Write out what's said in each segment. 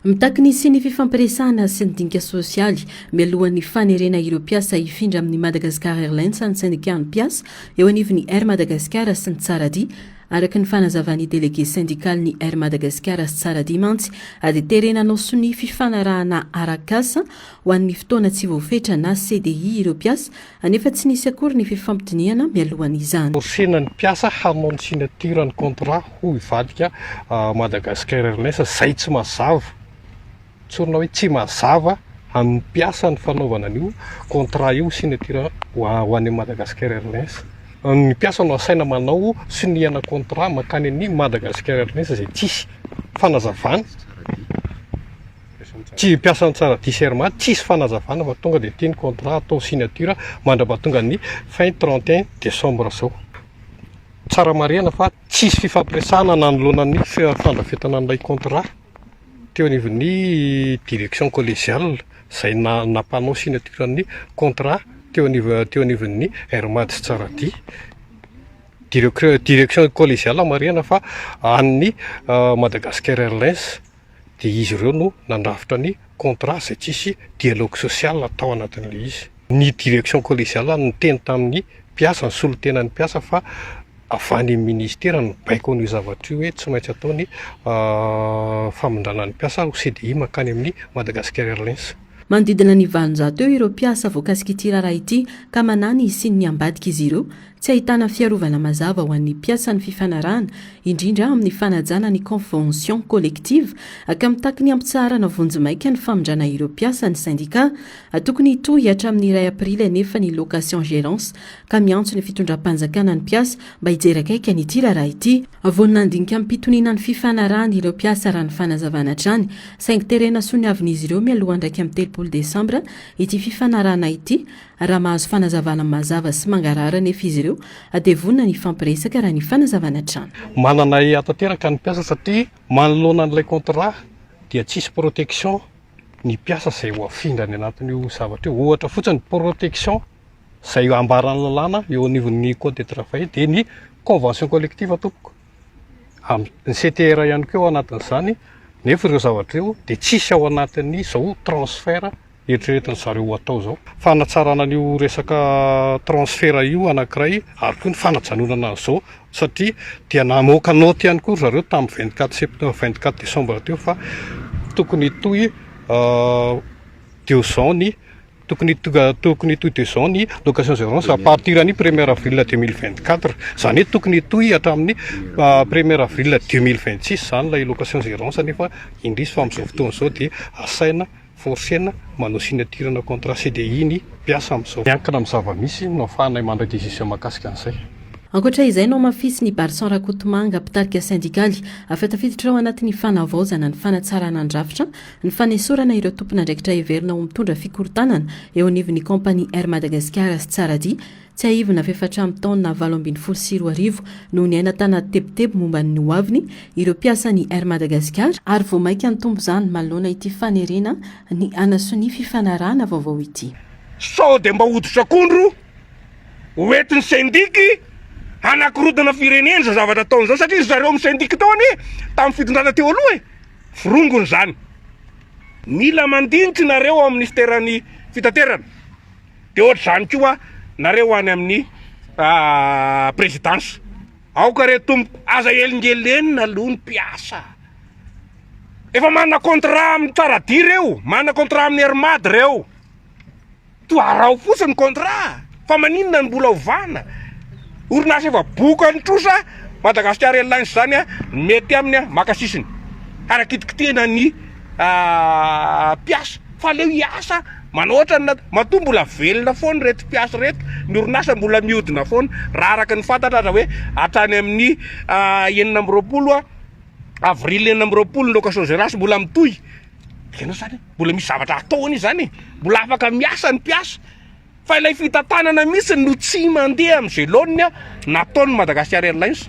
Mitaky sy ny fifampiresahana sy ny dinika sosialy mialohan'ny fanerena ireo mpiasa hifindra amin'ny Madagascar Airlines ny syndicat ny mpiasa eo anivon'ny Air Madagascar sy ny Tsaradia. Araka ny fanazavan'ny délégué syndical ny Air Madagascar sy Tsaradia mantsy dia terenanao sy ny fifanarahana arak'asa ho an'ny fotoana tsy voafetra na CDI ireo mpiasa anefa tsy nisy akory ny fifampidiniana mialohan'izany. Forcena ny mpiasa hanao ny signature ny contrat ho hivadika Madagascar Airlines izay tsy mazava. Tsorina hoe tsy mazava amin'ny mpiasa ny fanaovana an'io contrat io signature ho an'ny Madagascar Airlines. Ny mpiasa no asaina manao sinihana contrat makany ny Madagascar Airlines izay tsisy fanazavana. Tsy mpiasa ny Tsaradia Serma tsisy fanazavana fa tonga dia tiany contrat atao signature mandrapahatonga ny fin 31 décembre zao. Tsara marihana fa tsisy fifampiresahana nanoloana ny fandrafetana an'ilay contrat teo anivon'ny direction collégiale izay nampanao signature ny contrat teo anivon'ny Air Mad sy Tsaradia. Direction collégiale marihana fa an'ny Madagascar Airlines dia izy ireo no nandrafitra ny contrat izay tsisy dialogue social atao anatin'ilay izy. Ny direction collégiale ny teny tamin'ny mpiasa ny solotenan'ny mpiasa fa avy any ministera no baiko ny zavatra io hoe tsy maintsy atao ny famindranan'ny mpiasa ho CDI makany amin'ny Madagascar Airlines. Manodidina ny 20 eo ireo mpiasa voakasika ity raharaha ity ka manany sy ny ambadika izy ireo tsy ahitana fiarovana mazava ho an'ny mpiasa ny fifanarahana indrindra amin'ny fanajana ny convention collective ka mitaky ny ampitsarana vonjimaika ny famindrana ireo mpiasa ny syndicat tokony hitohy hatramin'ny 2 aprila nefa ny location gérance ka miantso ny fitondram-panjakana ny mpiasa mba hijerakaika n'ity raharaha ity vonina andinika mipitoniana ny fifanarahana ireo mpiasa raha ny fanazavana hatrany saingy terena sony avin'izy ireo mialoha ndraiky amin'ny 3 Desambra ity fifanarahana ity raha mahazo fanazavana mazava sy mangarara nefa izy ireo dia vonina ny fampiresaka raha ny fanazavana trano. Manana atateraka ny mpiasa satria manoloana an'ilay contrat dia tsisy protection ny mpiasa izay ho afindra any anatin'io zavatra io. Ohatra fotsiny protection izay ambarany lalàna eo anivon'ny code de travail dia ny convention collective tompoko. Ny CTR ihany koa ao anatin'izany nefa ireo zavatra io dia tsisy ao anatin'ny izao transfert eritreretin'ny zareo atao zao. Fanatsarana an'io resaka transfert io anankiray ary koa ny fanajanonana an'izao satria dia namoaka note ihany koa zareo tamin'ny 24 décembre teo fa tokony toy 2 ans ny tokony toy 2 ans ny location gérance à partir ny 1er avril 2024 izany hoe tokony toy hatramin'ny 1er avril 2026 izany ilay location gérance nefa indrisy fa amin'izao fotoana izao dia asaina forcena manao signature na contrat CDI ny mpiasa amin'izao. Miankina amin'ny zava-misy no ahafahanay mandray décision mahakasika an'izay. Ankoatra izay no mafisy ny Barsan Rakotomanga mpitarika sindikaly afetafiditra ao anatin'ny fanavaozana ny fanatsarana andrafitra ny fanesorana ireo tompon'andraikitra heverina ho mitondra fikorotanana eo anivon'ny kompania Air Madagascar sy Tsaradia tsy ahivina fefatra amin'ny taona 2024 noho ny aina tana tebotebo momba ny hoaviny ireo mpiasa ny Air Madagascar ary voamaika ny tombo izany manoloana ity fanerena ny anasony fifanarahana vaovao ity. Sao dia mba hoditra akondro hoentin'ny syndiky hanakorodana firenena za zavatra ataony zao satria zareo amin'ny syndiky tao any tamin'ny fitondrana teo aloha firongony zany. Mila mandinitsy nareo amin'ny ministeran'ny fitaterana dia ohatr'izany koa nareo any amin'ny présidence aoka re tompo aza elingelenina aloha ny mpiasa efa manana contrat amin'ny Tsaradia reo, manana contrat amin'ny Air Mad reo, toarao fotsiny contrat fa maninona ny mbola ovana. Orinasa efa boka ny trosa Madagascar Airlines zany mety amin'ny makasisiny arakitikitena ny mpiasa fa leo hiasa manoatra matoa mbola velona foana reto mpiasa reto ny orinasa mbola mihodina foana raha araka ny fantatra hoe hatrany amin'ny 9 avril 9 location gérance mbola mitohy. Keno zany mbola misy zavatra ataony zany mbola afaka miasa ny mpiasa fa ilay fitantanana misy no tsy mandeha amin'ny gelone nataon'ny Madagascar Airlines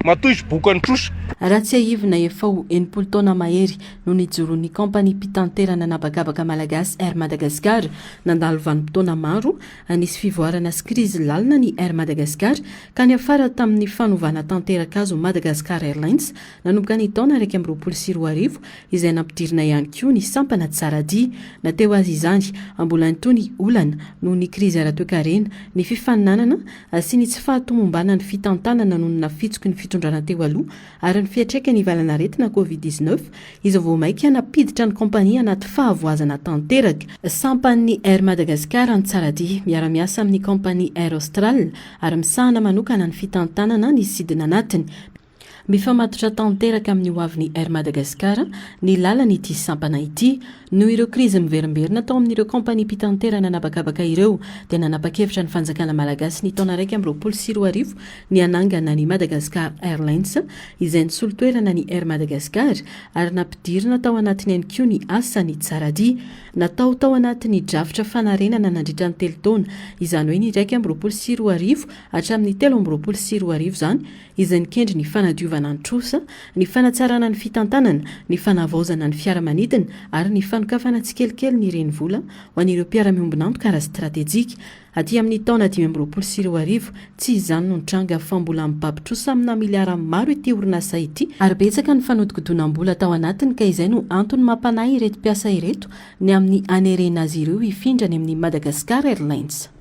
matoy izy bokany trosa raha tsy ahivina efa ho 80 taona mahery no nijoroan'ny kompani mpitanterana nabagabaka malagasy Air Madagascar nandalo vanim-potoana maro anisy fivoarana sy krizy lalina ny Air Madagascar ka ny afara tamin'ny fanovana tanteraka azo Madagascar Airlines nanomboka ny taona 2024 izay nampidirina ihany koa ny sampana tsaradia nateo azy izany ambola nytony olana noho ny krizy ara-toekarena ny fifaninanana sy ny tsy fahatomombana ny fitantanana noho ny nafitsoky ny fitondrana teo aloha ary ny fiatraika ny valana retina COVID-19 izy vao maika napiditra ny kompania anaty fahavoazana tanteraka sampan'ny Air Madagascar any tsaradia miara-miasa amin'ny kompania Air Austral ary misahana manokana ny fitantanana ny sidina anatiny mifamatotra tanteraka amin'ny hoavin'ny Air Madagascar ny lalany ity sampana ity noho ireo krizy miverimberina tao amin'ireo kompani mpitanterana nabakabaka ireo dia nanapa-kevitra ny fanjakana malagasy ny taona 2024 ny anangana ny Madagascar Airlines izay nisolo toerana ny Air Madagascar ary nampidirina tao anatiny ihany koa ny asany tsaradia natao tao anatin'ny drafitra fanarenana nandritra ny 3 taona izany hoe ny 2024 hatramin'ny 2024 zany izay nikendry ny fanadiovana ny trosa ny fanatsarana ny fitantanana ny fanavaozana ny fiaramanidina ary ny fanokafana tsikelikely ny renivola ho an'ireo mpiara-miombonantoka ara stratéjika aty amin'ny taona 2024 tsy izany no nitranga fa mbola mibabitrosa amina miliara maro ity orinasa ity ary betsaka ny fanodikodonam-bola tao anatiny ka izay no antony mampanahy ireto mpiasa ireto ny amin'ny anerena azy ireo hifindra ny amin'ny Madagascar Airlines.